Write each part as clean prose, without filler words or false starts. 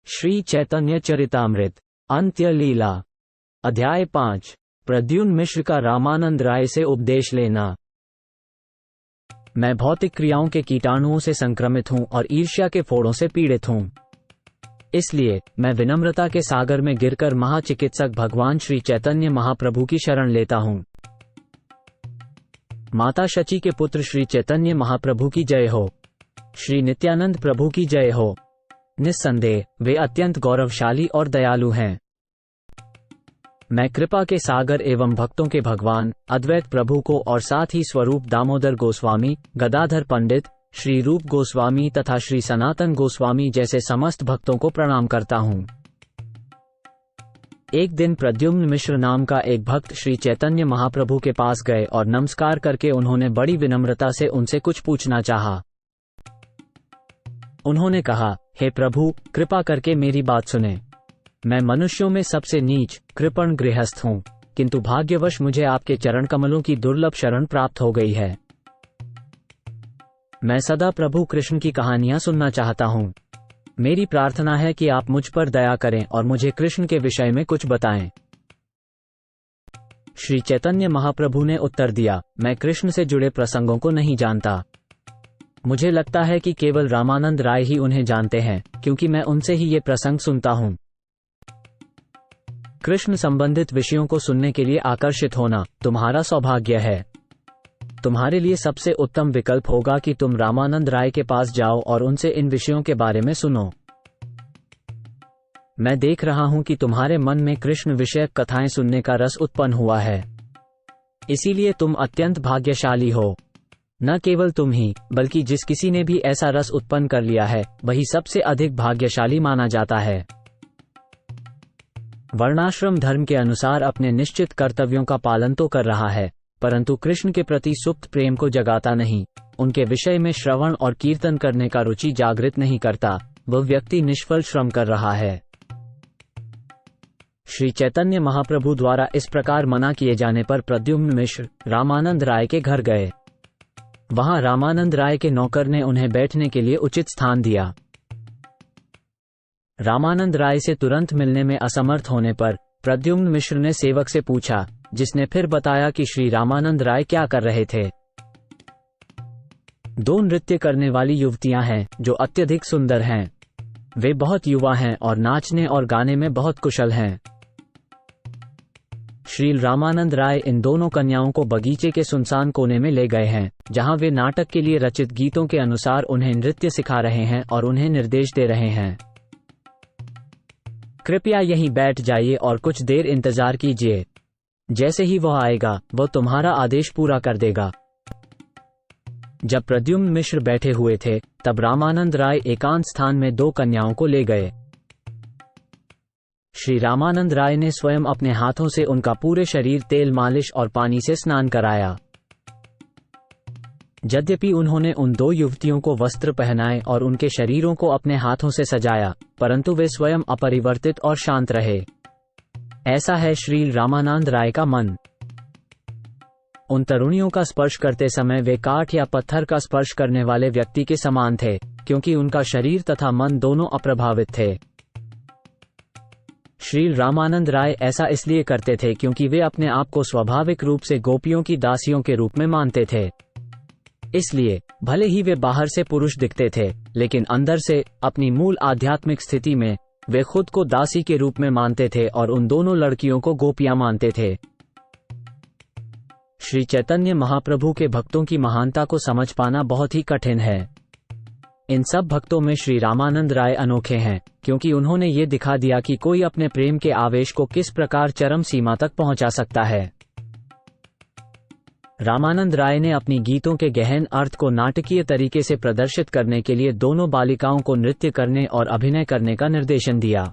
श्री चैतन्य चरितामृत अंत्य लीला अध्याय 5 प्रद्युम्न मिश्र का रामानंद राय से उपदेश लेना। मैं भौतिक क्रियाओं के कीटाणुओं से संक्रमित हूं और ईर्ष्या के फोड़ों से पीड़ित हूं। इसलिए मैं विनम्रता के सागर में गिरकर महाचिकित्सक भगवान श्री चैतन्य महाप्रभु की शरण लेता हूं। माता शची के पुत्र श्री चैतन्य महाप्रभु की जय हो। श्री नित्यानंद प्रभु की जय हो। निस्संदेह वे अत्यंत गौरवशाली और दयालु हैं। मैं कृपा के सागर एवं भक्तों के भगवान अद्वैत प्रभु को और साथ ही स्वरूप दामोदर गोस्वामी, गदाधर पंडित, श्री रूप गोस्वामी तथा श्री सनातन गोस्वामी जैसे समस्त भक्तों को प्रणाम करता हूँ। एक दिन प्रद्युम्न मिश्र नाम का एक भक्त श्री चैतन्य महाप्रभु के पास गए और नमस्कार करके उन्होंने बड़ी विनम्रता से उनसे कुछ पूछना चाहा। उन्होंने कहा, हे प्रभु, कृपा करके मेरी बात सुने। मैं मनुष्यों में सबसे नीच कृपण गृहस्थ हूँ, किंतु भाग्यवश मुझे आपके चरण कमलों की दुर्लभ शरण प्राप्त हो गई है। मैं सदा प्रभु कृष्ण की कहानियां सुनना चाहता हूँ। मेरी प्रार्थना है कि आप मुझ पर दया करें और मुझे कृष्ण के विषय में कुछ बताएं। श्री चैतन्य महाप्रभु ने उत्तर दिया, मैं कृष्ण से जुड़े प्रसंगों को नहीं जानता। मुझे लगता है कि केवल रामानंद राय ही उन्हें जानते हैं, क्योंकि मैं उनसे ही ये प्रसंग सुनता हूँ। कृष्ण संबंधित विषयों को सुनने के लिए आकर्षित होना तुम्हारा सौभाग्य है। तुम्हारे लिए सबसे उत्तम विकल्प होगा कि तुम रामानंद राय के पास जाओ और उनसे इन विषयों के बारे में सुनो। मैं देख रहा हूं कि तुम्हारे मन में कृष्ण विषयक कथाएं सुनने का रस उत्पन्न हुआ है। इसीलिए तुम अत्यंत भाग्यशाली हो। न केवल तुम ही, बल्कि जिस किसी ने भी ऐसा रस उत्पन्न कर लिया है, वही सबसे अधिक भाग्यशाली माना जाता है। वर्णाश्रम धर्म के अनुसार अपने निश्चित कर्तव्यों का पालन तो कर रहा है, परंतु कृष्ण के प्रति सुप्त प्रेम को जगाता नहीं, उनके विषय में श्रवण और कीर्तन करने का रुचि जागृत नहीं करता, वह व्यक्ति निष्फल श्रम कर रहा है। श्री चैतन्य महाप्रभु द्वारा इस प्रकार मना किए जाने पर प्रद्युम्न मिश्र रामानंद राय के घर गए। वहां रामानंद राय के नौकर ने उन्हें बैठने के लिए उचित स्थान दिया। रामानंद राय से तुरंत मिलने में असमर्थ होने पर प्रद्युम्न मिश्र ने सेवक से पूछा, जिसने फिर बताया कि श्री रामानंद राय क्या कर रहे थे। दो नृत्य करने वाली युवतियां हैं जो अत्यधिक सुंदर हैं। वे बहुत युवा हैं और नाचने और गाने में बहुत कुशल हैं। श्री रामानंद राय इन दोनों कन्याओं को बगीचे के सुनसान कोने में ले गए हैं, जहां वे नाटक के लिए रचित गीतों के अनुसार उन्हें नृत्य सिखा रहे हैं और उन्हें निर्देश दे रहे हैं। कृपया यहीं बैठ जाइए और कुछ देर इंतजार कीजिए। जैसे ही वह आएगा, वह तुम्हारा आदेश पूरा कर देगा। जब प्रद्युम्न मिश्र बैठे हुए थे, तब रामानंद राय एकांत स्थान में दो कन्याओं को ले गए। श्री रामानंद राय ने स्वयं अपने हाथों से उनका पूरे शरीर तेल मालिश और पानी से स्नान कराया। यद्यपि उन्होंने उन दो युवतियों को वस्त्र पहनाए और उनके शरीरों को अपने हाथों से सजाया, परंतु वे स्वयं अपरिवर्तित और शांत रहे। ऐसा है श्री रामानंद राय का मन। उन तरुणियों का स्पर्श करते समय वे काठ या पत्थर का स्पर्श करने वाले व्यक्ति के समान थे, क्योंकि उनका शरीर तथा मन दोनों अप्रभावित थे। श्री रामानंद राय ऐसा इसलिए करते थे क्योंकि वे अपने आप को स्वाभाविक रूप से गोपियों की दासियों के रूप में मानते थे। इसलिए भले ही वे बाहर से पुरुष दिखते थे, लेकिन अंदर से अपनी मूल आध्यात्मिक स्थिति में वे खुद को दासी के रूप में मानते थे और उन दोनों लड़कियों को गोपियां मानते थे। श्री चैतन्य महाप्रभु के भक्तों की महानता को समझ पाना बहुत ही कठिन है। इन सब भक्तों में श्री रामानंद राय अनोखे हैं, क्योंकि उन्होंने ये दिखा दिया कि कोई अपने प्रेम के आवेश को किस प्रकार चरम सीमा तक पहुंचा सकता है। रामानंद राय ने अपनी गीतों के गहन अर्थ को नाटकीय तरीके से प्रदर्शित करने के लिए दोनों बालिकाओं को नृत्य करने और अभिनय करने का निर्देशन दिया।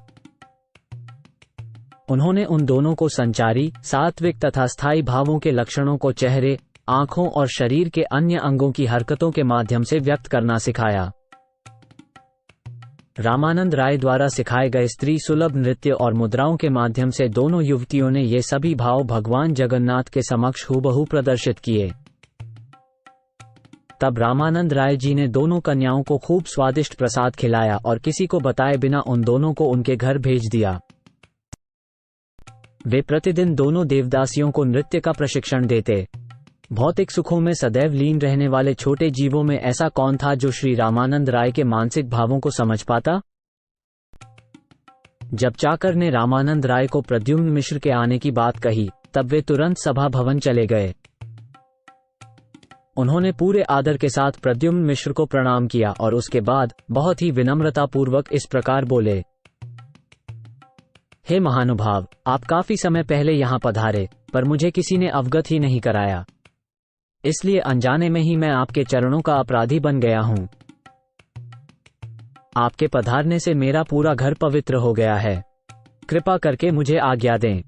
उन्होंने उन दोनों को संचारी, सात्विक तथा स्थायी भावों के लक्षणों को चेहरे, आंखों और शरीर के अन्य अंगों की हरकतों के माध्यम से व्यक्त करना सिखाया। रामानंद राय द्वारा सिखाए गए स्त्री सुलभ नृत्य और मुद्राओं के माध्यम से दोनों युवतियों ने ये सभी भाव भगवान जगन्नाथ के समक्ष हूबहू प्रदर्शित किए। तब रामानंद राय जी ने दोनों कन्याओं को खूब स्वादिष्ट प्रसाद खिलाया और किसी को बताए बिना उन दोनों को उनके घर भेज दिया। वे प्रतिदिन दोनों देवदासियों को नृत्य का प्रशिक्षण देते। भौतिक सुखों में सदैव लीन रहने वाले छोटे जीवों में ऐसा कौन था जो श्री रामानंद राय के मानसिक भावों को समझ पाता? जब चाकर ने रामानंद राय को प्रद्युम्न मिश्र के आने की बात कही, तब वे तुरंत सभा भवन चले गए। उन्होंने पूरे आदर के साथ प्रद्युम्न मिश्र को प्रणाम किया और उसके बाद बहुत ही विनम्रतापूर्वक इस प्रकार बोले, हे महानुभाव, आप काफी समय पहले यहाँ पधारे, पर मुझे किसी ने अवगत ही नहीं कराया, इसलिए अनजाने में ही मैं आपके चरणों का अपराधी बन गया हूँ। आपके पधारने से मेरा पूरा घर पवित्र हो गया है। कृपा करके मुझे आज्ञा दें।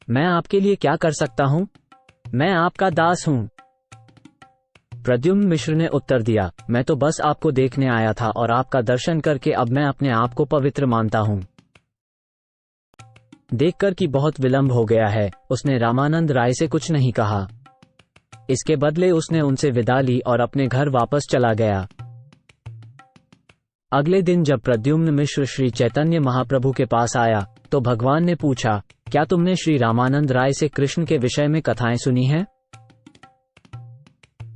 मैं आपके लिए क्या कर सकता हूँ? मैं आपका दास हूँ। प्रद्युम्न मिश्र ने उत्तर दिया, मैं तो बस आपको देखने आया था और आपका दर्शन करके अब मैं अपने आप को पवित्र मानता हूँ। देखकर कि बहुत विलंब हो गया है, उसने रामानंद राय से कुछ नहीं कहा। इसके बदले उसने उनसे विदा ली और अपने घर वापस चला गया। अगले दिन जब प्रद्युम्न मिश्र श्री चैतन्य महाप्रभु के पास आया, तो भगवान ने पूछा, क्या तुमने श्री रामानंद राय से कृष्ण के विषय में कथाएं सुनी हैं?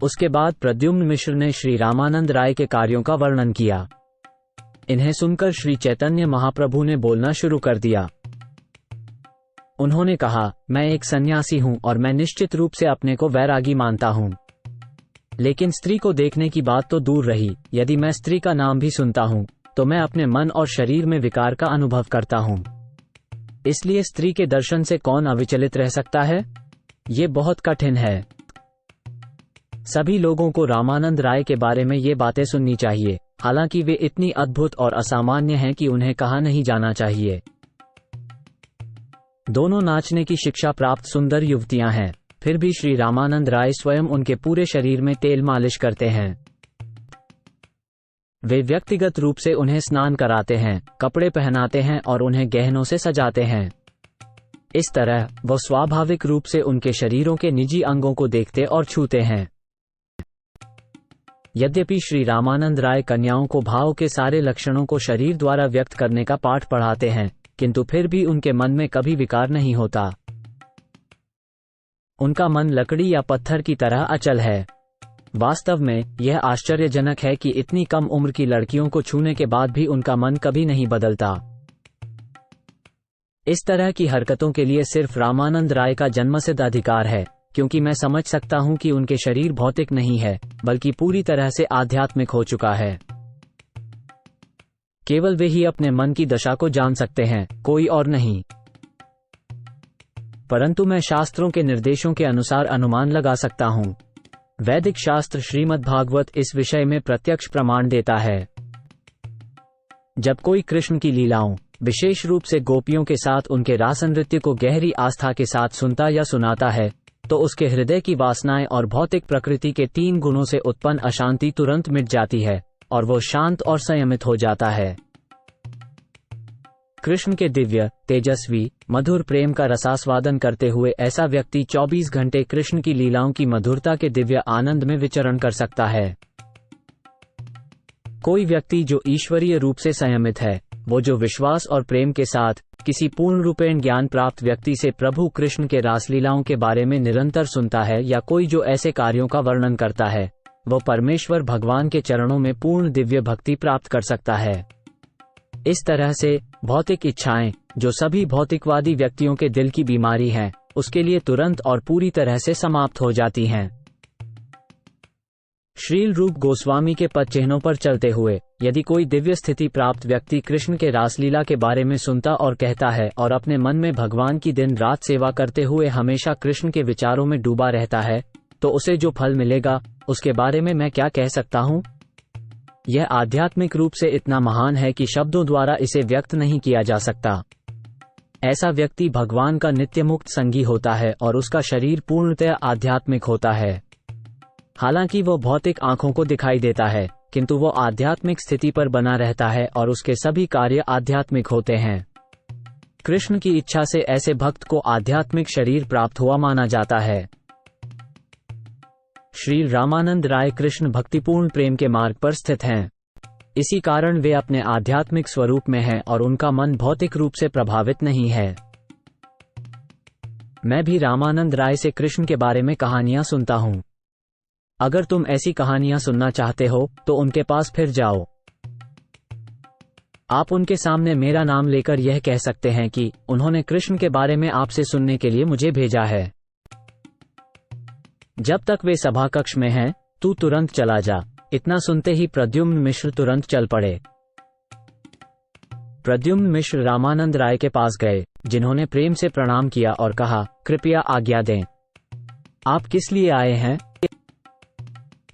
उसके बाद प्रद्युम्न मिश्र ने श्री रामानंद राय के कार्यों का वर्णन किया। इन्हें सुनकर श्री चैतन्य महाप्रभु ने बोलना शुरू कर दिया। उन्होंने कहा, मैं एक सन्यासी हूं और मैं निश्चित रूप से अपने को वैरागी मानता हूं। लेकिन स्त्री को देखने की बात तो दूर रही, यदि मैं स्त्री का नाम भी सुनता हूं, तो मैं अपने मन और शरीर में विकार का अनुभव करता हूं। इसलिए स्त्री के दर्शन से कौन अविचलित रह सकता है? ये बहुत कठिन है। सभी लोगों को रामानंद राय के बारे में ये बातें सुननी चाहिए, हालांकि वे इतनी अद्भुत और असामान्य हैं कि उन्हें कहा नहीं जाना चाहिए। दोनों नाचने की शिक्षा प्राप्त सुंदर युवतियां हैं, फिर भी श्री रामानंद राय स्वयं उनके पूरे शरीर में तेल मालिश करते हैं। वे व्यक्तिगत रूप से उन्हें स्नान कराते हैं, कपड़े पहनाते हैं और उन्हें गहनों से सजाते हैं। इस तरह वो स्वाभाविक रूप से उनके शरीरों के निजी अंगों को देखते और छूते हैं। यद्यपि श्री रामानंद राय कन्याओं को भाव के सारे लक्षणों को शरीर द्वारा व्यक्त करने का पाठ पढ़ाते हैं, किंतु फिर भी उनके मन में कभी विकार नहीं होता। उनका मन लकड़ी या पत्थर की तरह अचल है। वास्तव में यह आश्चर्यजनक है कि इतनी कम उम्र की लड़कियों को छूने के बाद भी उनका मन कभी नहीं बदलता। इस तरह की हरकतों के लिए सिर्फ रामानंद राय का जन्मसिद्ध अधिकार है, क्योंकि मैं समझ सकता हूं कि उनके शरीर भौतिक नहीं है, बल्कि पूरी तरह से आध्यात्मिक हो चुका है। केवल वे ही अपने मन की दशा को जान सकते हैं, कोई और नहीं। परंतु मैं शास्त्रों के निर्देशों के अनुसार अनुमान लगा सकता हूं। वैदिक शास्त्र श्रीमद् भागवत इस विषय में प्रत्यक्ष प्रमाण देता है। जब कोई कृष्ण की लीलाओं, विशेष रूप से गोपियों के साथ उनके रास नृत्य को गहरी आस्था के साथ सुनता या सुनाता है, तो उसके हृदय की वासनाएं और भौतिक प्रकृति के 3 गुणों से उत्पन्न अशांति तुरंत मिट जाती है और वो शांत और संयमित हो जाता है। कृष्ण के दिव्य, तेजस्वी, मधुर प्रेम का रसास्वादन करते हुए ऐसा व्यक्ति 24 घंटे कृष्ण की लीलाओं की मधुरता के दिव्य आनंद में विचरण कर सकता है। कोई व्यक्ति जो ईश्वरीय रूप से संयमित है, वो जो विश्वास और प्रेम के साथ किसी पूर्ण रूपेण ज्ञान प्राप्त व्यक्ति से प्रभु कृष्ण के रासलीलाओं के बारे में निरंतर सुनता है, या कोई जो ऐसे कार्यों का वर्णन करता है, वो परमेश्वर भगवान के चरणों में पूर्ण दिव्य भक्ति प्राप्त कर सकता है। इस तरह से भौतिक इच्छाएं, जो सभी भौतिकवादी व्यक्तियों के दिल की बीमारी है, उसके लिए तुरंत और पूरी तरह से समाप्त हो जाती हैं। श्रील रूप गोस्वामी के पद चिन्हों पर चलते हुए, यदि कोई दिव्य स्थिति प्राप्त व्यक्ति कृष्ण के रासलीला के बारे में सुनता और कहता है और अपने मन में भगवान की दिन रात सेवा करते हुए हमेशा कृष्ण के विचारों में डूबा रहता है, तो उसे जो फल मिलेगा, उसके बारे में मैं क्या कह सकता हूँ? यह आध्यात्मिक रूप से इतना महान है कि शब्दों द्वारा इसे व्यक्त नहीं किया जा सकता। ऐसा व्यक्ति भगवान का नित्य मुक्त संगी होता है और उसका शरीर पूर्णतः आध्यात्मिक होता है। हालांकि वो भौतिक आंखों को दिखाई देता है, किंतु वो आध्यात्मिक स्थिति पर बना रहता है और उसके सभी कार्य आध्यात्मिक होते हैं। कृष्ण की इच्छा से ऐसे भक्त को आध्यात्मिक शरीर प्राप्त हुआ माना जाता है। श्री रामानंद राय कृष्ण भक्तिपूर्ण प्रेम के मार्ग पर स्थित हैं। इसी कारण वे अपने आध्यात्मिक स्वरूप में हैं और उनका मन भौतिक रूप से प्रभावित नहीं है। मैं भी रामानंद राय से कृष्ण के बारे में कहानियां सुनता हूं। अगर तुम ऐसी कहानियां सुनना चाहते हो तो उनके पास फिर जाओ। आप उनके सामने मेरा नाम लेकर यह कह सकते हैं कि उन्होंने कृष्ण के बारे में आपसे सुनने के लिए मुझे भेजा है। जब तक वे सभा कक्ष में हैं, तू तुरंत चला जा। इतना सुनते ही प्रद्युम्न मिश्र तुरंत चल पड़े। प्रद्युम्न मिश्र रामानंद राय के पास गए, जिन्होंने प्रेम से प्रणाम किया और कहा, कृपया आज्ञा दें, आप किस लिए आए हैं?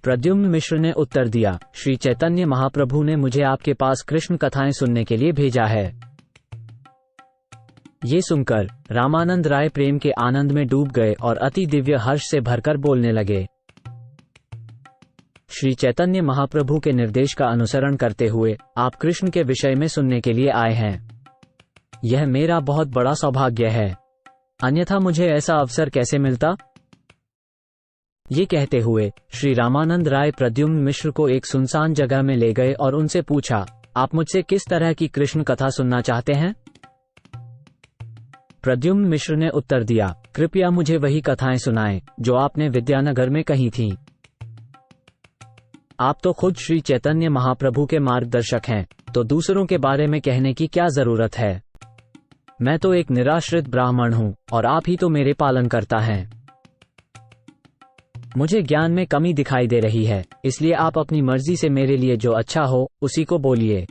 प्रद्युम्न मिश्र ने उत्तर दिया, श्री चैतन्य महाप्रभु ने मुझे आपके पास कृष्ण कथाएं सुनने के लिए भेजा है। ये सुनकर रामानंद राय प्रेम के आनंद में डूब गए और अति दिव्य हर्ष से भरकर बोलने लगे। श्री चैतन्य महाप्रभु के निर्देश का अनुसरण करते हुए आप कृष्ण के विषय में सुनने के लिए आए हैं। यह मेरा बहुत बड़ा सौभाग्य है, अन्यथा मुझे ऐसा अवसर कैसे मिलता? ये कहते हुए श्री रामानंद राय प्रद्युम्न मिश्र को एक सुनसान जगह में ले गए और उनसे पूछा, आप मुझसे किस तरह की कृष्ण कथा सुनना चाहते हैं? प्रद्युम्न मिश्र ने उत्तर दिया, कृपया मुझे वही कथाएं सुनाएं जो आपने विद्यानगर में कही थीं। आप तो खुद श्री चैतन्य महाप्रभु के मार्गदर्शक हैं, तो दूसरों के बारे में कहने की क्या जरूरत है? मैं तो एक निराश्रित ब्राह्मण हूं और आप ही तो मेरे पालनकर्ता हैं। मुझे ज्ञान में कमी दिखाई दे रही है, इसलिए आप अपनी मर्जी से मेरे लिए जो अच्छा हो उसी को बोलिए।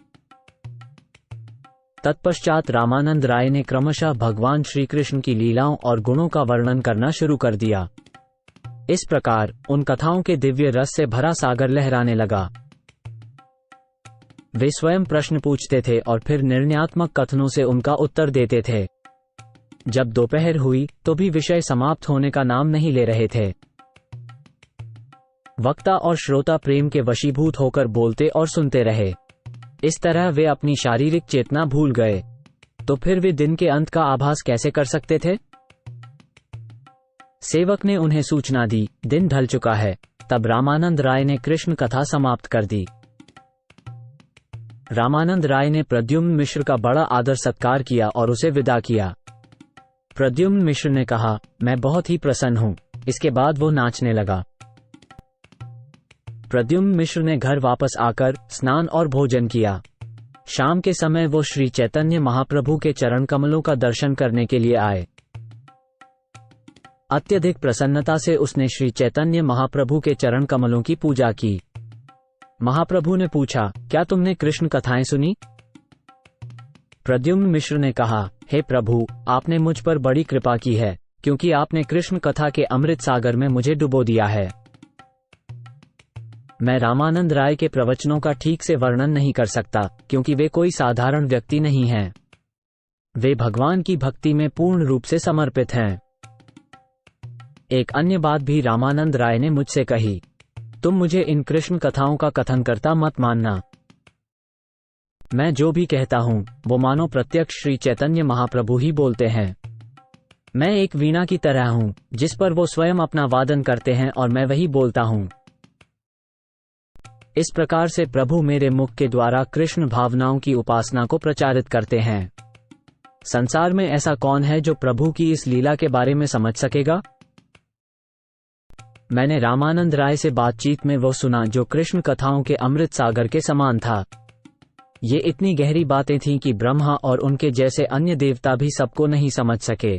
तत्पश्चात रामानंद राय ने क्रमशः भगवान श्री कृष्ण की लीलाओं और गुणों का वर्णन करना शुरू कर दिया। इस प्रकार उन कथाओं के दिव्य रस से भरा सागर लहराने लगा। वे स्वयं प्रश्न पूछते थे और फिर निर्णयात्मक कथनों से उनका उत्तर देते थे। जब दोपहर हुई तो भी विषय समाप्त होने का नाम नहीं ले रहे थे। वक्ता और श्रोता प्रेम के वशीभूत होकर बोलते और सुनते रहे। इस तरह वे अपनी शारीरिक चेतना भूल गए। तो फिर वे दिन के अंत का आभास कैसे कर सकते थे? सेवक ने उन्हें सूचना दी, दिन ढल चुका है। तब रामानंद राय ने कृष्ण कथा समाप्त कर दी। रामानंद राय ने प्रद्युम्न मिश्र का बड़ा आदर सत्कार किया और उसे विदा किया। प्रद्युम्न मिश्र ने कहा, मैं बहुत ही प्रसन्न हूं। इसके बाद वो नाचने लगा। प्रद्युम्न मिश्र ने घर वापस आकर स्नान और भोजन किया। शाम के समय वो श्री चैतन्य महाप्रभु के चरण कमलों का दर्शन करने के लिए आए। अत्यधिक प्रसन्नता से उसने श्री चैतन्य महाप्रभु के चरण कमलों की पूजा की। महाप्रभु ने पूछा, क्या तुमने कृष्ण कथाएं सुनी? प्रद्युम्न मिश्र ने कहा, हे प्रभु, आपने मुझ पर बड़ी कृपा की है, क्योंकि आपने कृष्ण कथा के अमृत सागर में मुझे डुबो दिया है। मैं रामानंद राय के प्रवचनों का ठीक से वर्णन नहीं कर सकता, क्योंकि वे कोई साधारण व्यक्ति नहीं हैं। वे भगवान की भक्ति में पूर्ण रूप से समर्पित हैं। एक अन्य बात भी रामानंद राय ने मुझसे कही, तुम मुझे इन कृष्ण कथाओं का कथन करता मत मानना। मैं जो भी कहता हूं वो मानो प्रत्यक्ष श्री चैतन्य महाप्रभु ही बोलते हैं। मैं एक वीणा की तरह हूं, जिस पर वो स्वयं अपना वादन करते हैं और मैं वही बोलता हूं। इस प्रकार से प्रभु मेरे मुख के द्वारा कृष्ण भावनाओं की उपासना को प्रचारित करते हैं। संसार में ऐसा कौन है जो प्रभु की इस लीला के बारे में समझ सकेगा? मैंने रामानंद राय से बातचीत में वो सुना जो कृष्ण कथाओं के अमृत सागर के समान था। ये इतनी गहरी बातें थीं कि ब्रह्मा और उनके जैसे अन्य देवता भी सबको नहीं समझ सके।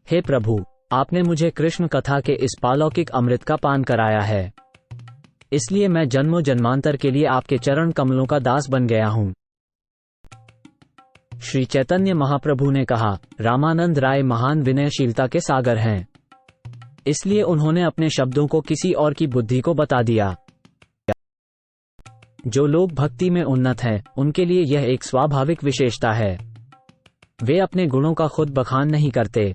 हे प्रभु, आपने मुझे कृष्ण कथा के इस पालौकिक अमृत का पान कराया है, इसलिए मैं जन्मों जन्मांतर के लिए आपके चरण कमलों का दास बन गया हूं। श्री चैतन्य महाप्रभु ने कहा, रामानंद राय महान विनयशीलता के सागर हैं, इसलिए उन्होंने अपने शब्दों को किसी और की बुद्धि को बता दिया। जो लोग भक्ति में उन्नत हैं, उनके लिए यह एक स्वाभाविक विशेषता है। वे अपने गुणों का खुद बखान नहीं करते।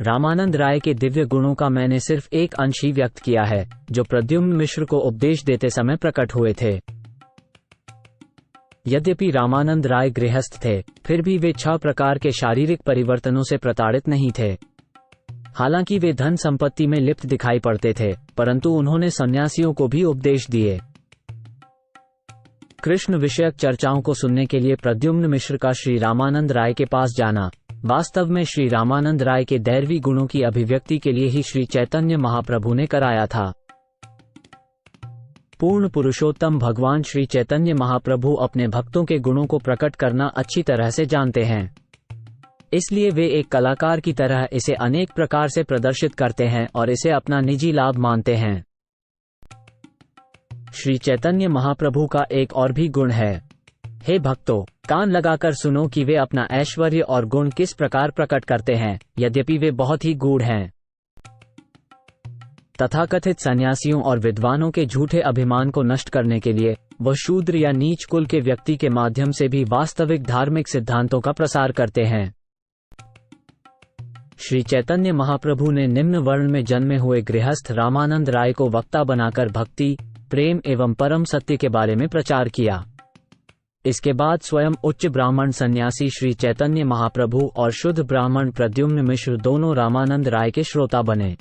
रामानंद राय के दिव्य गुणों का मैंने सिर्फ एक अंश ही व्यक्त किया है, जो प्रद्युम्न मिश्र को उपदेश देते समय प्रकट हुए थे। यद्यपि रामानंद राय गृहस्थ थे, फिर भी वे 6 प्रकार के शारीरिक परिवर्तनों से प्रताड़ित नहीं थे। हालांकि वे धन संपत्ति में लिप्त दिखाई पड़ते थे, परंतु उन्होंने सन्यासियों को भी उपदेश दिए। कृष्ण विषयक चर्चाओं को सुनने के लिए प्रद्युम्न मिश्र का श्री रामानंद राय के पास जाना वास्तव में श्री रामानंद राय के दैवी गुणों की अभिव्यक्ति के लिए ही श्री चैतन्य महाप्रभु ने कराया था। पूर्ण पुरुषोत्तम भगवान श्री चैतन्य महाप्रभु अपने भक्तों के गुणों को प्रकट करना अच्छी तरह से जानते हैं, इसलिए वे एक कलाकार की तरह इसे अनेक प्रकार से प्रदर्शित करते हैं और इसे अपना निजी लाभ मानते हैं। श्री चैतन्य महाप्रभु का एक और भी गुण है। हे भक्तों, कान लगाकर सुनो कि वे अपना ऐश्वर्य और गुण किस प्रकार प्रकट करते हैं, यद्यपि वे बहुत ही गूढ़ हैं। तथाकथित सन्यासियों और विद्वानों के झूठे अभिमान को नष्ट करने के लिए वह शूद्र या नीच कुल के व्यक्ति के माध्यम से भी वास्तविक धार्मिक सिद्धांतों का प्रसार करते हैं। श्री चैतन्य महाप्रभु ने निम्न वर्ण में जन्मे हुए गृहस्थ रामानंद राय को वक्ता बनाकर भक्ति, प्रेम एवं परम सत्य के बारे में प्रचार किया। इसके बाद स्वयं उच्च ब्राह्मण सन्यासी श्री चैतन्य महाप्रभु और शुद्ध ब्राह्मण प्रद्युम्न मिश्र दोनों रामानंद राय के श्रोता बने।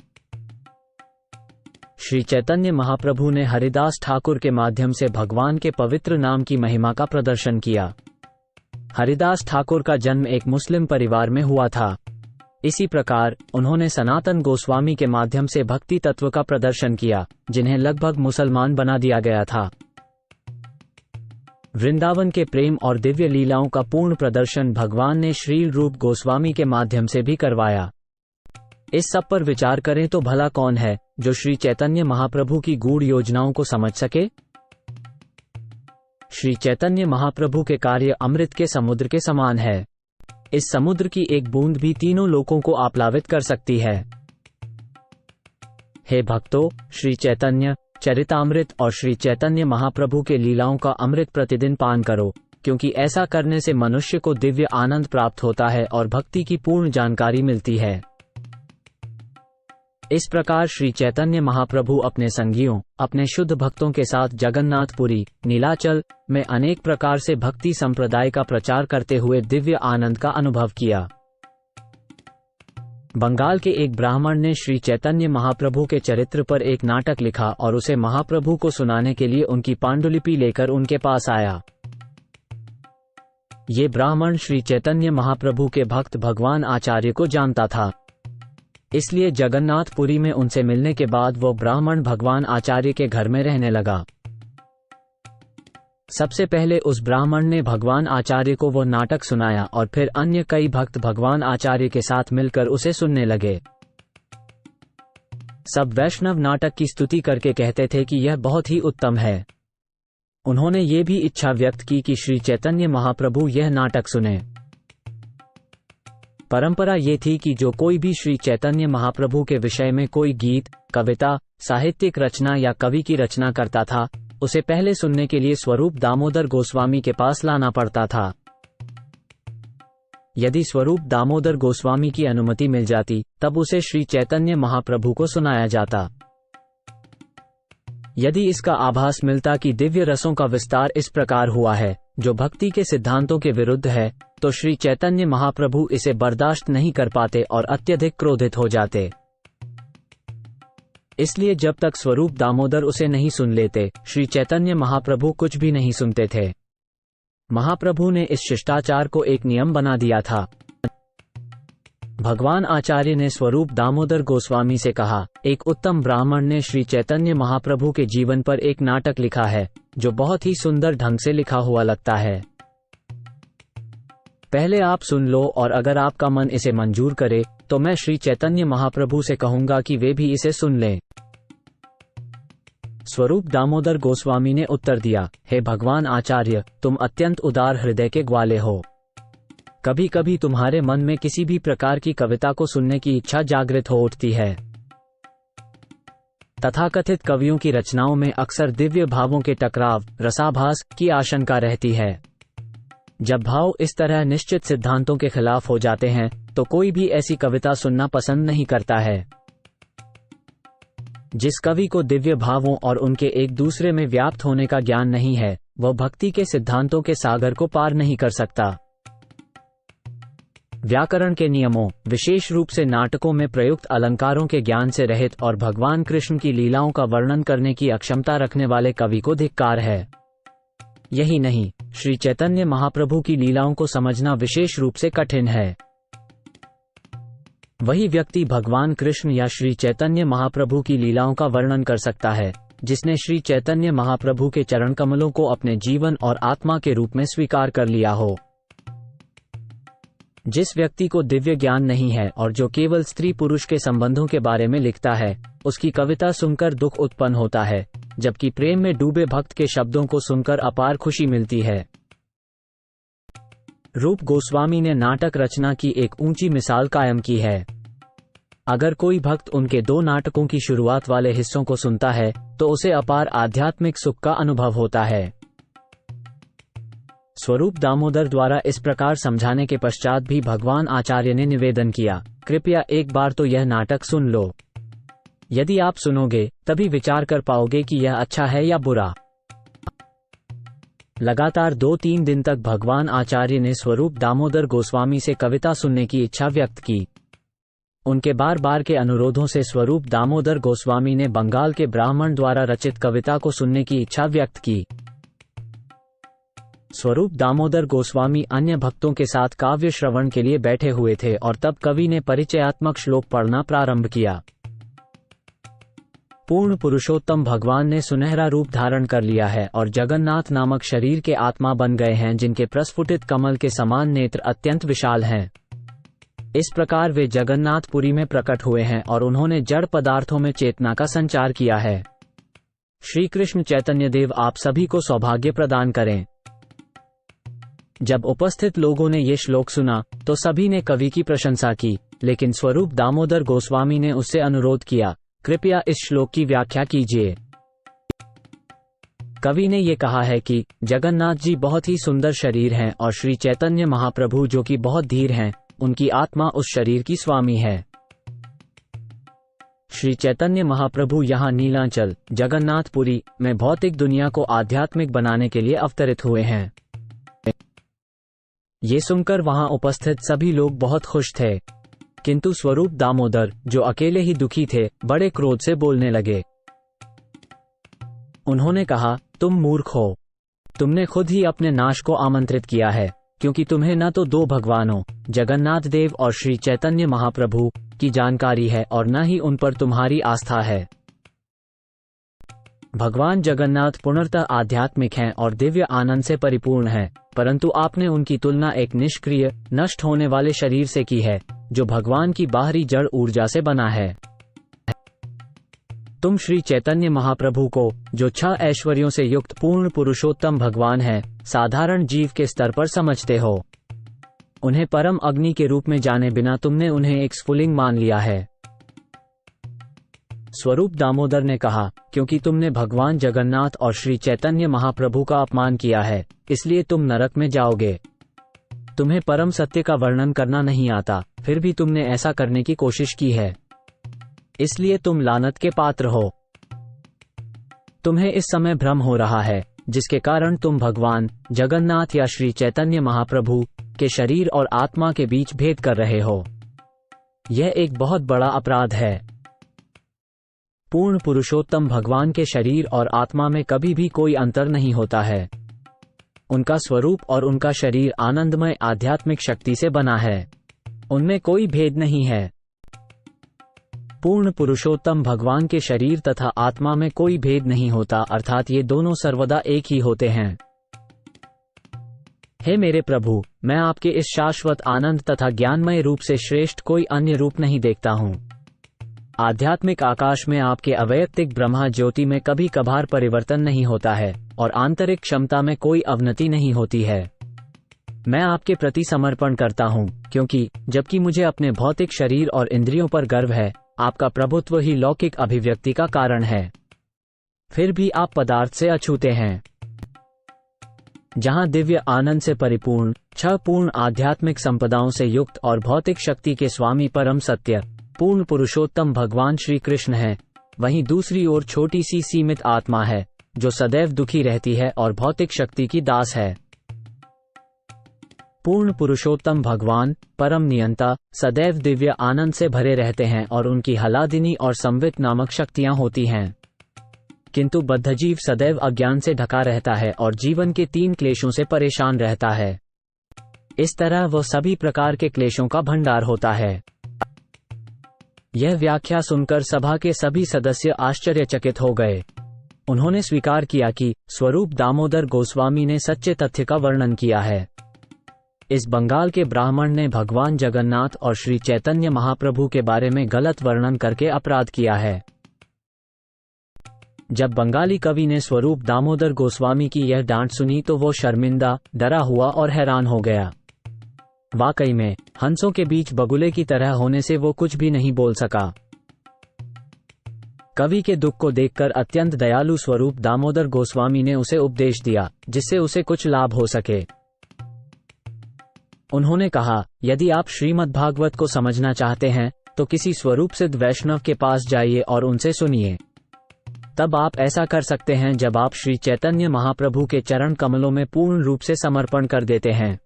श्री चैतन्य महाप्रभु ने हरिदास ठाकुर के माध्यम से भगवान के पवित्र नाम की महिमा का प्रदर्शन किया। हरिदास ठाकुर का जन्म एक मुस्लिम परिवार में हुआ था। इसी प्रकार उन्होंने सनातन गोस्वामी के माध्यम से भक्ति तत्व का प्रदर्शन किया, जिन्हें लगभग मुसलमान बना दिया गया था। वृंदावन के प्रेम और दिव्य लीलाओं का पूर्ण प्रदर्शन भगवान ने श्रील रूप गोस्वामी के माध्यम से भी करवाया। इस सब पर विचार करें तो भला कौन है जो श्री चैतन्य महाप्रभु की गूढ़ योजनाओं को समझ सके। श्री चैतन्य महाप्रभु के कार्य अमृत के समुद्र के समान है। इस समुद्र की एक बूंद भी तीनों लोकों को आप्लावित कर सकती है। हे भक्तों, श्री चैतन्य चरितामृत और श्री चैतन्य महाप्रभु के लीलाओं का अमृत प्रतिदिन पान करो, क्योंकि ऐसा करने से मनुष्य को दिव्य आनंद प्राप्त होता है और भक्ति की पूर्ण जानकारी मिलती है। इस प्रकार श्री चैतन्य महाप्रभु अपने संगियों, अपने शुद्ध भक्तों के साथ जगन्नाथपुरी, नीलाचल में अनेक प्रकार से भक्ति संप्रदाय का प्रचार करते हुए दिव्य आनंद का अनुभव किया। बंगाल के एक ब्राह्मण ने श्री चैतन्य महाप्रभु के चरित्र पर एक नाटक लिखा और उसे महाप्रभु को सुनाने के लिए उनकी पांडुलिपि लेकर उनके पास आया। ये ब्राह्मण श्री चैतन्य महाप्रभु के भक्त भगवान आचार्य को जानता था, इसलिए जगन्नाथपुरी में उनसे मिलने के बाद वो ब्राह्मण भगवान आचार्य के घर में रहने लगा। सबसे पहले उस ब्राह्मण ने भगवान आचार्य को वो नाटक सुनाया और फिर अन्य कई भक्त भगवान आचार्य के साथ मिलकर उसे सुनने लगे। सब वैष्णव नाटक की स्तुति करके कहते थे कि यह बहुत ही उत्तम है। उन्होंने ये भी इच्छा व्यक्त की कि श्री चैतन्य महाप्रभु यह नाटक सुने। परंपरा ये थी कि जो कोई भी श्री चैतन्य महाप्रभु के विषय में कोई गीत, कविता, साहित्यिक रचना या कवि की रचना करता था, उसे पहले सुनने के लिए स्वरूप दामोदर गोस्वामी के पास लाना पड़ता था। यदि स्वरूप दामोदर गोस्वामी की अनुमति मिल जाती, तब उसे श्री चैतन्य महाप्रभु को सुनाया जाता। यदि इसका आभास मिलता कि दिव्य रसों का विस्तार इस प्रकार हुआ है जो भक्ति के सिद्धांतों के विरुद्ध है, तो श्री चैतन्य महाप्रभु इसे बर्दाश्त नहीं कर पाते और अत्यधिक क्रोधित हो जाते। इसलिए जब तक स्वरूप दामोदर उसे नहीं सुन लेते, श्री चैतन्य महाप्रभु कुछ भी नहीं सुनते थे। महाप्रभु ने इस शिष्टाचार को एक नियम बना दिया था। भगवान आचार्य ने स्वरूप दामोदर गोस्वामी से कहा, एक उत्तम ब्राह्मण ने श्री चैतन्य महाप्रभु के जीवन पर एक नाटक लिखा है जो बहुत ही सुंदर ढंग से लिखा हुआ लगता है। पहले आप सुन लो और अगर आपका मन इसे मंजूर करे तो मैं श्री चैतन्य महाप्रभु से कहूंगा कि वे भी इसे सुन लें। स्वरूप दामोदर गोस्वामी ने उत्तर दिया, हे भगवान आचार्य, तुम अत्यंत उदार हृदय के ग्वाले हो। कभी कभी तुम्हारे मन में किसी भी प्रकार की कविता को सुनने की इच्छा जागृत हो उठती है। तथाकथित कवियों की रचनाओं में अक्सर दिव्य भावों के टकराव, रसाभास की आशंका रहती है। जब भाव इस तरह निश्चित सिद्धांतों के खिलाफ हो जाते हैं तो कोई भी ऐसी कविता सुनना पसंद नहीं करता है। जिस कवि को दिव्य भावों और उनके एक दूसरे में व्याप्त होने का ज्ञान नहीं है, वह भक्ति के सिद्धांतों के सागर को पार नहीं कर सकता। व्याकरण के नियमों, विशेष रूप से नाटकों में प्रयुक्त अलंकारों के ज्ञान से रहित और भगवान कृष्ण की लीलाओं का वर्णन करने की अक्षमता रखने वाले कवि को धिक्कार है। यही नहीं, श्री चैतन्य महाप्रभु की लीलाओं को समझना विशेष रूप से कठिन है। वही व्यक्ति भगवान कृष्ण या श्री चैतन्य महाप्रभु की लीलाओं का वर्णन कर सकता है जिसने श्री चैतन्य महाप्रभु के चरण कमलों को अपने जीवन और आत्मा के रूप में स्वीकार कर लिया हो। जिस व्यक्ति को दिव्य ज्ञान नहीं है और जो केवल स्त्री पुरुष के संबंधों के बारे में लिखता है, उसकी कविता सुनकर दुख उत्पन्न होता है, जबकि प्रेम में डूबे भक्त के शब्दों को सुनकर अपार खुशी मिलती है। रूप गोस्वामी ने नाटक रचना की एक ऊंची मिसाल कायम की है। अगर कोई भक्त उनके 2 नाटकों की शुरुआत वाले हिस्सों को सुनता है तो उसे अपार आध्यात्मिक सुख का अनुभव होता है। स्वरूप दामोदर द्वारा इस प्रकार समझाने के पश्चात भी भगवान आचार्य ने निवेदन किया, कृपया एक बार तो यह नाटक सुन लो। यदि आप सुनोगे तभी विचार कर पाओगे कि यह अच्छा है या बुरा। लगातार 2-3 दिन तक भगवान आचार्य ने स्वरूप दामोदर गोस्वामी से कविता सुनने की इच्छा व्यक्त की। उनके बार बार के अनुरोधों से स्वरूप दामोदर गोस्वामी ने बंगाल के ब्राह्मण द्वारा रचित कविता को सुनने की इच्छा व्यक्त की। स्वरूप दामोदर गोस्वामी अन्य भक्तों के साथ काव्य श्रवण के लिए बैठे हुए थे और तब कवि ने परिचयात्मक श्लोक पढ़ना प्रारंभ किया। पूर्ण पुरुषोत्तम भगवान ने सुनहरा रूप धारण कर लिया है और जगन्नाथ नामक शरीर के आत्मा बन गए हैं, जिनके प्रस्फुटित कमल के समान नेत्र अत्यंत विशाल हैं। इस प्रकार वे जगन्नाथपुरी में प्रकट हुए हैं और उन्होंने जड़ पदार्थों में चेतना का संचार किया है। श्री कृष्ण चैतन्य देव आप सभी को सौभाग्य प्रदान करें। जब उपस्थित लोगों ने ये श्लोक सुना तो सभी ने कवि की प्रशंसा की, लेकिन स्वरूप दामोदर गोस्वामी ने उससे अनुरोध किया, कृपया इस श्लोक की व्याख्या कीजिए। कवि ने ये कहा है कि जगन्नाथ जी बहुत ही सुंदर शरीर हैं और श्री चैतन्य महाप्रभु जो कि बहुत धीर हैं, उनकी आत्मा उस शरीर की स्वामी है। श्री चैतन्य महाप्रभु यहाँ नीलांचल जगन्नाथपुरी में भौतिक दुनिया को आध्यात्मिक बनाने के लिए अवतरित हुए हैं। ये सुनकर वहां उपस्थित सभी लोग बहुत खुश थे, किंतु स्वरूप दामोदर जो अकेले ही दुखी थे, बड़े क्रोध से बोलने लगे। उन्होंने कहा, तुम मूर्ख हो, तुमने खुद ही अपने नाश को आमंत्रित किया है, क्योंकि तुम्हें न तो 2 भगवानों जगन्नाथ देव और श्री चैतन्य महाप्रभु की जानकारी है और न ही उन पर तुम्हारी आस्था है। भगवान जगन्नाथ पूर्णतः आध्यात्मिक हैं और दिव्य आनंद से परिपूर्ण हैं, परंतु आपने उनकी तुलना एक निष्क्रिय नष्ट होने वाले शरीर से की है जो भगवान की बाहरी जड़ ऊर्जा से बना है। तुम श्री चैतन्य महाप्रभु को, जो 6 ऐश्वर्यों से युक्त पूर्ण पुरुषोत्तम भगवान है, साधारण जीव के स्तर पर समझते हो। उन्हें परम अग्नि के रूप में जाने बिना तुमने उन्हें एक स्फुलिंग मान लिया है। स्वरूप दामोदर ने कहा, क्योंकि तुमने भगवान जगन्नाथ और श्री चैतन्य महाप्रभु का अपमान किया है, इसलिए तुम नरक में जाओगे। तुम्हें परम सत्य का वर्णन करना नहीं आता, फिर भी तुमने ऐसा करने की कोशिश की है, इसलिए तुम लानत के पात्र हो। तुम्हें इस समय भ्रम हो रहा है, जिसके कारण तुम भगवान जगन्नाथ या श्री चैतन्य महाप्रभु के शरीर और आत्मा के बीच भेद कर रहे हो। यह एक बहुत बड़ा अपराध है। पूर्ण पुरुषोत्तम भगवान के शरीर और आत्मा में कभी भी कोई अंतर नहीं होता है। उनका स्वरूप और उनका शरीर आनंदमय आध्यात्मिक शक्ति से बना है, उनमें कोई भेद नहीं है। पूर्ण पुरुषोत्तम भगवान के शरीर तथा आत्मा में कोई भेद नहीं होता, अर्थात ये दोनों सर्वदा एक ही होते हैं। हे मेरे प्रभु, मैं आपके इस शाश्वत आनंद तथा ज्ञानमय रूप से श्रेष्ठ कोई अन्य रूप नहीं देखता हूँ। आध्यात्मिक आकाश में आपके अवैयक्तिक ब्रह्मा ज्योति में कभी कभार परिवर्तन नहीं होता है और आंतरिक क्षमता में कोई अवनति नहीं होती है। मैं आपके प्रति समर्पण करता हूँ, क्योंकि जबकि मुझे अपने भौतिक शरीर और इंद्रियों पर गर्व है, आपका प्रभुत्व ही लौकिक अभिव्यक्ति का कारण है। फिर भी आप पदार्थ से अछूते हैं। जहाँ दिव्य आनंद से परिपूर्ण 6 पूर्ण आध्यात्मिक संपदाओं से युक्त और भौतिक शक्ति के स्वामी परम सत्य पूर्ण पुरुषोत्तम भगवान श्री कृष्ण हैं, वहीं दूसरी ओर छोटी सी सीमित आत्मा है जो सदैव दुखी रहती है और भौतिक शक्ति की दास है। पूर्ण पुरुषोत्तम भगवान परम नियंता सदैव दिव्य आनंद से भरे रहते हैं और उनकी हलादिनी और संवित नामक शक्तियां होती हैं। किंतु बद्धजीव सदैव अज्ञान से ढका रहता है और जीवन के 3 क्लेशों से परेशान रहता है। इस तरह वह सभी प्रकार के क्लेशों का भंडार होता है। यह व्याख्या सुनकर सभा के सभी सदस्य आश्चर्यचकित हो गए। उन्होंने स्वीकार किया कि स्वरूप दामोदर गोस्वामी ने सच्चे तथ्य का वर्णन किया है। इस बंगाल के ब्राह्मण ने भगवान जगन्नाथ और श्री चैतन्य महाप्रभु के बारे में गलत वर्णन करके अपराध किया है। जब बंगाली कवि ने स्वरूप दामोदर गोस्वामी की यह डांट सुनी तो वो शर्मिंदा, डरा हुआ और हैरान हो गया। वाकई में हंसों के बीच बगुले की तरह होने से वो कुछ भी नहीं बोल सका। कवि के दुख को देखकर अत्यंत दयालु स्वरूप दामोदर गोस्वामी ने उसे उपदेश दिया जिससे उसे कुछ लाभ हो सके। उन्होंने कहा, यदि आप श्रीमद्भागवत को समझना चाहते हैं तो किसी स्वरूप सिद्ध वैष्णव के पास जाइए और उनसे सुनिए। तब आप ऐसा कर सकते हैं जब आप श्री चैतन्य महाप्रभु के चरण कमलों में पूर्ण रूप से समर्पण कर देते हैं।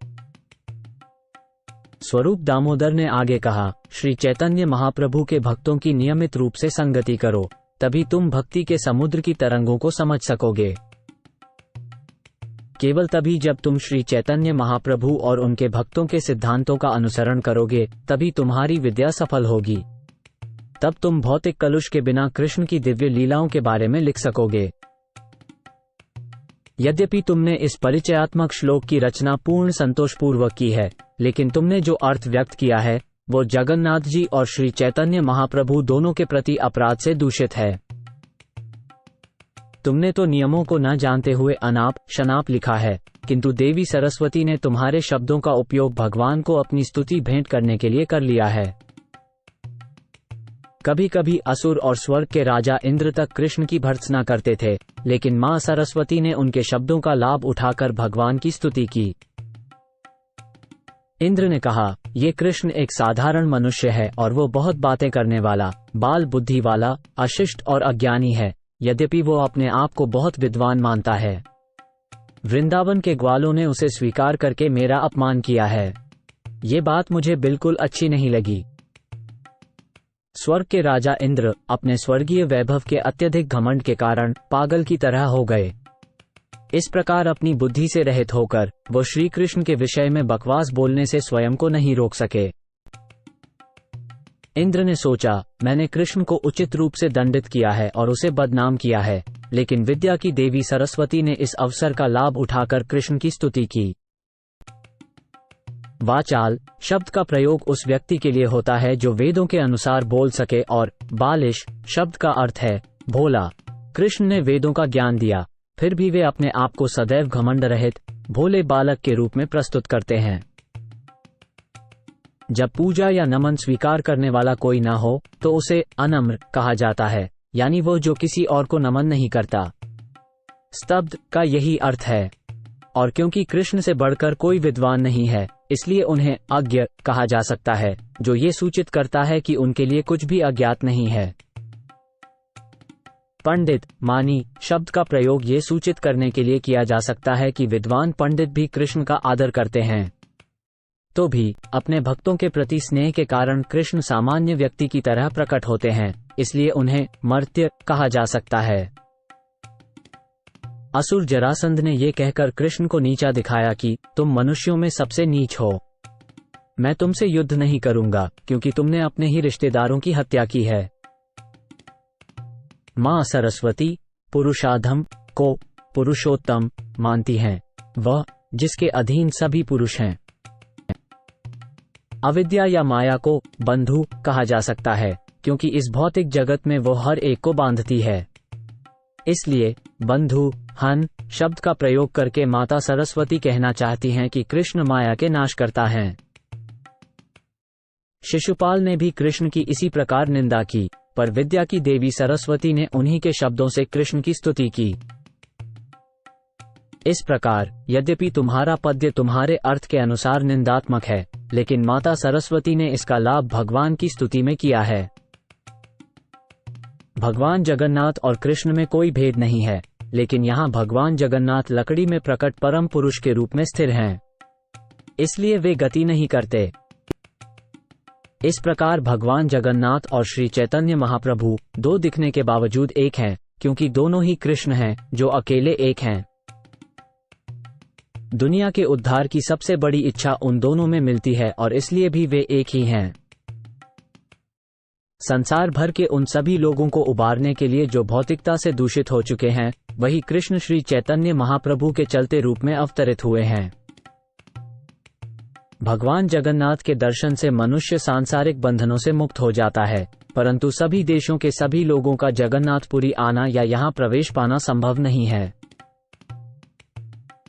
स्वरूप दामोदर ने आगे कहा, श्री चैतन्य महाप्रभु के भक्तों की नियमित रूप से संगति करो, तभी तुम भक्ति के समुद्र की तरंगों को समझ सकोगे। केवल तभी जब तुम श्री चैतन्य महाप्रभु और उनके भक्तों के सिद्धांतों का अनुसरण करोगे तभी तुम्हारी विद्या सफल होगी। तब तुम भौतिक कलुष के बिना कृष्ण की दिव्य लीलाओं के बारे में लिख सकोगे। यद्यपि तुमने इस परिचयात्मक श्लोक की रचना पूर्ण संतोषपूर्वक की है, लेकिन तुमने जो अर्थ व्यक्त किया है वो जगन्नाथ जी और श्री चैतन्य महाप्रभु दोनों के प्रति अपराध से दूषित है। तुमने तो नियमों को न जानते हुए अनाप शनाप लिखा है, किंतु देवी सरस्वती ने तुम्हारे शब्दों का उपयोग भगवान को अपनी स्तुति भेंट करने के लिए कर लिया है। कभी कभी असुर और स्वर्ग के राजा इंद्र तक कृष्ण की भर्त्सना करते थे, लेकिन मां सरस्वती ने उनके शब्दों का लाभ उठाकर भगवान की स्तुति की। इंद्र ने कहा, ये कृष्ण एक साधारण मनुष्य है और वो बहुत बातें करने वाला, बाल बुद्धि वाला, अशिष्ट और अज्ञानी है, यद्यपि वो अपने आप को बहुत विद्वान मानता है। वृंदावन के ग्वालों ने उसे स्वीकार करके मेरा अपमान किया है। ये बात मुझे बिल्कुल अच्छी नहीं लगी। स्वर्ग के राजा इंद्र अपने स्वर्गीय वैभव के अत्यधिक घमंड के कारण पागल की तरह हो गए। इस प्रकार अपनी बुद्धि से रहित होकर वो श्री कृष्ण के विषय में बकवास बोलने से स्वयं को नहीं रोक सके। इंद्र ने सोचा, मैंने कृष्ण को उचित रूप से दंडित किया है और उसे बदनाम किया है, लेकिन विद्या की देवी सरस्वती ने इस अवसर का लाभ उठाकर कृष्ण की स्तुति की। वाचाल शब्द का प्रयोग उस व्यक्ति के लिए होता है जो वेदों के अनुसार बोल सके, और बालिश शब्द का अर्थ है भोला। कृष्ण ने वेदों का ज्ञान दिया, फिर भी वे अपने आप को सदैव घमंड रहित भोले बालक के रूप में प्रस्तुत करते हैं। जब पूजा या नमन स्वीकार करने वाला कोई ना हो तो उसे अनम्र कहा जाता है, यानी वो जो किसी और को नमन नहीं करता। स्तब्ध का यही अर्थ है। और क्योंकि कृष्ण से बढ़कर कोई विद्वान नहीं है, इसलिए उन्हें अज्ञ कहा जा सकता है, जो ये सूचित करता है कि उनके लिए कुछ भी अज्ञात नहीं है। पंडित मानी शब्द का प्रयोग ये सूचित करने के लिए किया जा सकता है कि विद्वान पंडित भी कृष्ण का आदर करते हैं। तो भी अपने भक्तों के प्रति स्नेह के कारण कृष्ण सामान्य व्यक्ति की तरह प्रकट होते हैं, इसलिए उन्हें मर्त्य कहा जा सकता है। असुर जरासंध ने ये कहकर कृष्ण को नीचा दिखाया कि तुम मनुष्यों में सबसे नीच हो। मैं तुमसे युद्ध नहीं करूंगा क्योंकि तुमने अपने ही रिश्तेदारों की हत्या की है। मां सरस्वती पुरुषाधम को पुरुषोत्तम मानती हैं, वह जिसके अधीन सभी पुरुष हैं। अविद्या या माया को बंधु कहा जा सकता है क्योंकि इस भौतिक जगत में वो हर एक को बांधती है। इसलिए बंधु हन शब्द का प्रयोग करके माता सरस्वती कहना चाहती हैं कि कृष्ण माया के नाश करता है। शिशुपाल ने भी कृष्ण की इसी प्रकार निंदा की, पर विद्या की देवी सरस्वती ने उन्हीं के शब्दों से कृष्ण की स्तुति की। इस प्रकार यद्यपि तुम्हारा पद्य तुम्हारे अर्थ के अनुसार निंदात्मक है, लेकिन माता सरस्वती ने इसका लाभ भगवान की स्तुति में किया है। भगवान जगन्नाथ और कृष्ण में कोई भेद नहीं है, लेकिन यहाँ भगवान जगन्नाथ लकड़ी में प्रकट परम पुरुष के रूप में स्थिर हैं। इसलिए वे गति नहीं करते। इस प्रकार भगवान जगन्नाथ और श्री चैतन्य महाप्रभु दो दिखने के बावजूद एक हैं, क्योंकि दोनों ही कृष्ण हैं जो अकेले एक हैं। दुनिया के उद्धार की सबसे बड़ी इच्छा उन दोनों में मिलती है और इसलिए भी वे एक ही हैं। संसार भर के उन सभी लोगों को उबारने के लिए जो भौतिकता से दूषित हो चुके हैं, वही कृष्ण श्री चैतन्य महाप्रभु के चलते रूप में अवतरित हुए हैं। भगवान जगन्नाथ के दर्शन से मनुष्य सांसारिक बंधनों से मुक्त हो जाता है, परंतु सभी देशों के सभी लोगों का जगन्नाथपुरी आना या यहाँ प्रवेश पाना संभव नहीं है।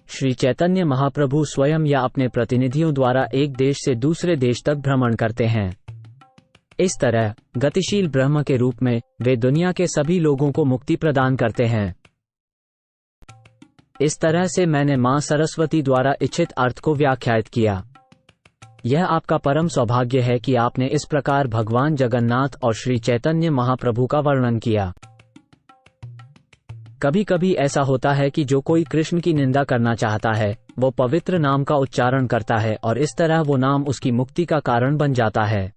श्री चैतन्य महाप्रभु स्वयं या अपने प्रतिनिधियों द्वारा एक देश से दूसरे देश तक भ्रमण करते हैं। इस तरह गतिशील ब्रह्म के रूप में वे दुनिया के सभी लोगों को मुक्ति प्रदान करते हैं। इस तरह से मैंने मां सरस्वती द्वारा इच्छित अर्थ को व्याख्यात किया। यह आपका परम सौभाग्य है कि आपने इस प्रकार भगवान जगन्नाथ और श्री चैतन्य महाप्रभु का वर्णन किया। कभी कभी ऐसा होता है कि जो कोई कृष्ण की निंदा करना चाहता है, वो पवित्र नाम का उच्चारण करता है और इस तरह वो नाम उसकी मुक्ति का कारण बन जाता है।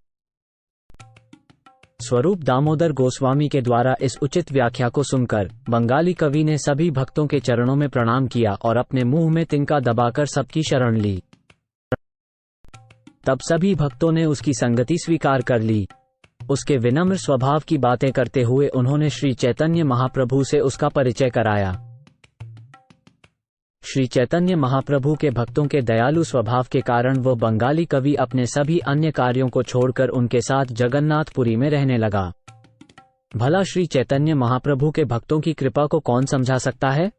स्वरूप दामोदर गोस्वामी के द्वारा इस उचित व्याख्या को सुनकर बंगाली कवि ने सभी भक्तों के चरणों में प्रणाम किया और अपने मुंह में तिनका दबाकर सबकी शरण ली। तब सभी भक्तों ने उसकी संगति स्वीकार कर ली। उसके विनम्र स्वभाव की बातें करते हुए उन्होंने श्री चैतन्य महाप्रभु से उसका परिचय कराया। श्री चैतन्य महाप्रभु के भक्तों के दयालु स्वभाव के कारण वह बंगाली कवि अपने सभी अन्य कार्यों को छोड़कर उनके साथ जगन्नाथपुरी में रहने लगा। भला श्री चैतन्य महाप्रभु के भक्तों की कृपा को कौन समझा सकता है?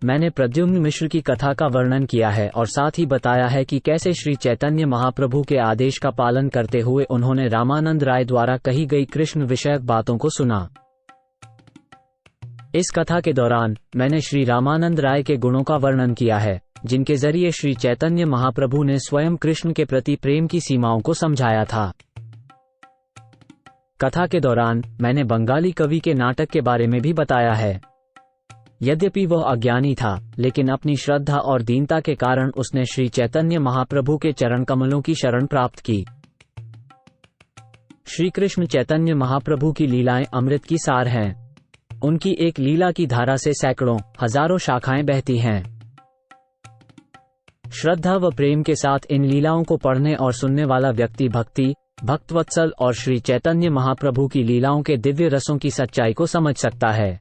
मैंने प्रद्युम्न मिश्र की कथा का वर्णन किया है और साथ ही बताया है कि कैसे श्री चैतन्य महाप्रभु के आदेश का पालन करते हुए उन्होंने रामानंद राय द्वारा कही गई कृष्ण विषयक बातों को सुना। इस कथा के दौरान मैंने श्री रामानंद राय के गुणों का वर्णन किया है, जिनके जरिए श्री चैतन्य महाप्रभु ने स्वयं कृष्ण के प्रति प्रेम की सीमाओं को समझाया था। कथा के दौरान मैंने बंगाली कवि के नाटक के बारे में भी बताया है। यद्यपि वह अज्ञानी था, लेकिन अपनी श्रद्धा और दीनता के कारण उसने श्री चैतन्य महाप्रभु के चरण कमलों की शरण प्राप्त की। श्री कृष्ण चैतन्य महाप्रभु की लीलाएं अमृत की सार हैं। उनकी एक लीला की धारा से सैकड़ों हजारों शाखाएं बहती हैं। श्रद्धा व प्रेम के साथ इन लीलाओं को पढ़ने और सुनने वाला व्यक्ति भक्ति, भक्तवत्सल और श्री चैतन्य महाप्रभु की लीलाओं के दिव्य रसों की सच्चाई को समझ सकता है।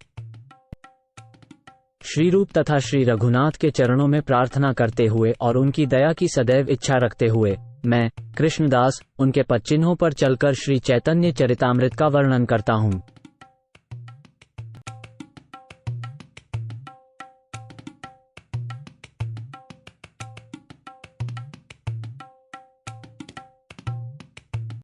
श्री रूप तथा श्री रघुनाथ के चरणों में प्रार्थना करते हुए और उनकी दया की सदैव इच्छा रखते हुए मैं कृष्णदास उनके पदचिन्हों पर चलकर श्री चैतन्य चरितामृत का वर्णन करता हूँ।